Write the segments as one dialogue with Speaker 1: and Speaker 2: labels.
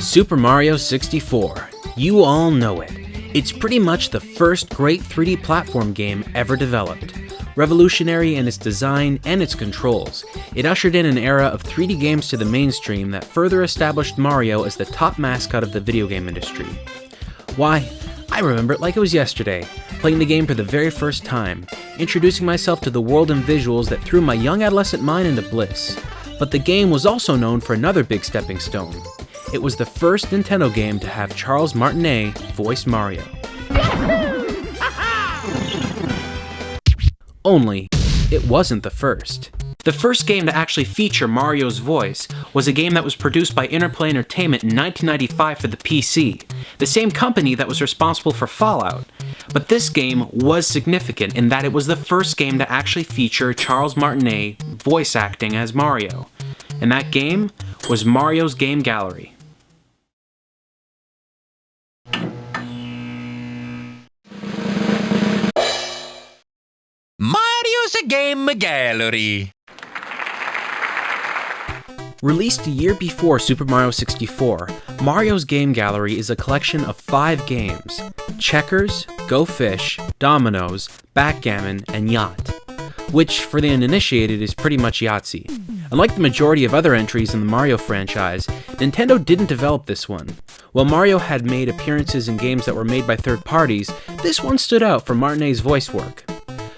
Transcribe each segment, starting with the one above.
Speaker 1: Super Mario 64. You all know it. It's pretty much the first great 3D platform game ever developed. Revolutionary in its design and its controls, it ushered in an era of 3D games to the mainstream that further established Mario as the top mascot of the video game industry. Why, I remember it like it was yesterday, playing the game for the very first time, introducing myself to the world and visuals that threw my young adolescent mind into bliss. But the game was also known for another big stepping stone. It was the first Nintendo game to have Charles Martinet voice Mario. Only, it wasn't the first. The first game to actually feature Mario's voice was a game that was produced by Interplay Entertainment in 1995 for the PC, the same company that was responsible for Fallout. But this game was significant in that it was the first game to actually feature Charles Martinet voice acting as Mario. And that game was Mario's Game Gallery.
Speaker 2: Mario's Game Gallery.
Speaker 1: Released a year before Super Mario 64, Mario's Game Gallery is a collection of 5 games: Checkers, Go Fish, Dominoes, Backgammon, and Yacht, which for the uninitiated is pretty much Yahtzee. Unlike the majority of other entries in the Mario franchise, Nintendo didn't develop this one. While Mario had made appearances in games that were made by third parties, this one stood out for Martinet's voice work.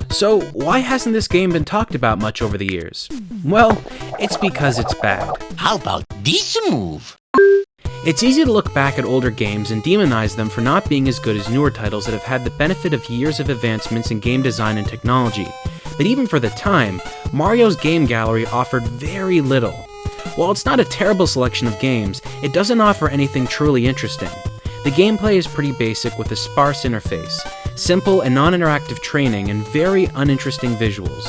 Speaker 1: So why hasn't this game been talked about much over the years? Well, it's because it's bad.
Speaker 2: How about this move?
Speaker 1: It's easy to look back at older games and demonize them for not being as good as newer titles that have had the benefit of years of advancements in game design and technology. But even for the time, Mario's Game Gallery offered very little. While it's not a terrible selection of games, it doesn't offer anything truly interesting. The gameplay is pretty basic with a sparse interface, simple and non-interactive training, and very uninteresting visuals.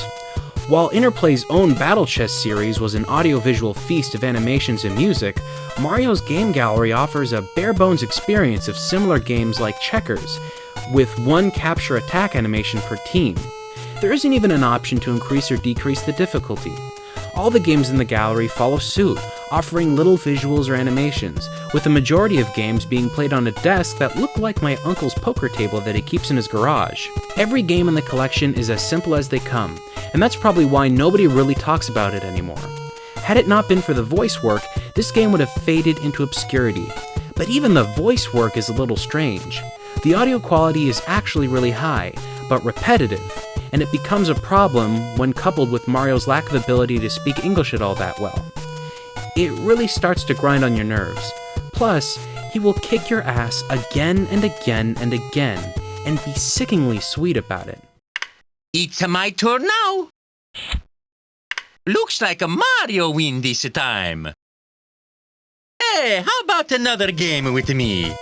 Speaker 1: While Interplay's own Battle Chess series was an audiovisual feast of animations and music, Mario's Game Gallery offers a bare-bones experience of similar games like Checkers, with one capture attack animation per team. There isn't even an option to increase or decrease the difficulty. All the games in the gallery follow suit, offering little visuals or animations, with the majority of games being played on a desk that look like my uncle's poker table that he keeps in his garage. Every game in the collection is as simple as they come, and that's probably why nobody really talks about it anymore. Had it not been for the voice work, this game would have faded into obscurity. But even the voice work is a little strange. The audio quality is actually really high, but repetitive, and it becomes a problem when coupled with Mario's lack of ability to speak English at all that well. It really starts to grind on your nerves. Plus, he will kick your ass again and again and again, and be sickeningly sweet about it.
Speaker 2: It's my turn now. Looks like a Mario win this time. Hey, how about another game with me?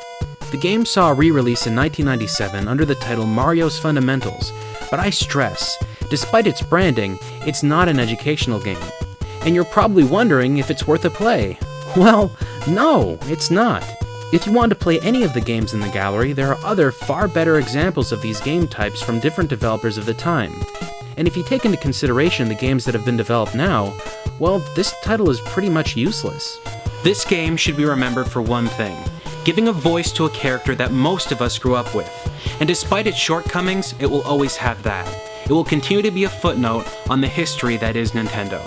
Speaker 1: The game saw a re-release in 1997 under the title Mario's Fundamentals, but I stress, despite its branding, it's not an educational game. And you're probably wondering if it's worth a play. Well, no, it's not. If you want to play any of the games in the gallery, there are other far better examples of these game types from different developers of the time. And if you take into consideration the games that have been developed now, well, this title is pretty much useless. This game should be remembered for one thing: giving a voice to a character that most of us grew up with. And despite its shortcomings, it will always have that. It will continue to be a footnote on the history that is Nintendo.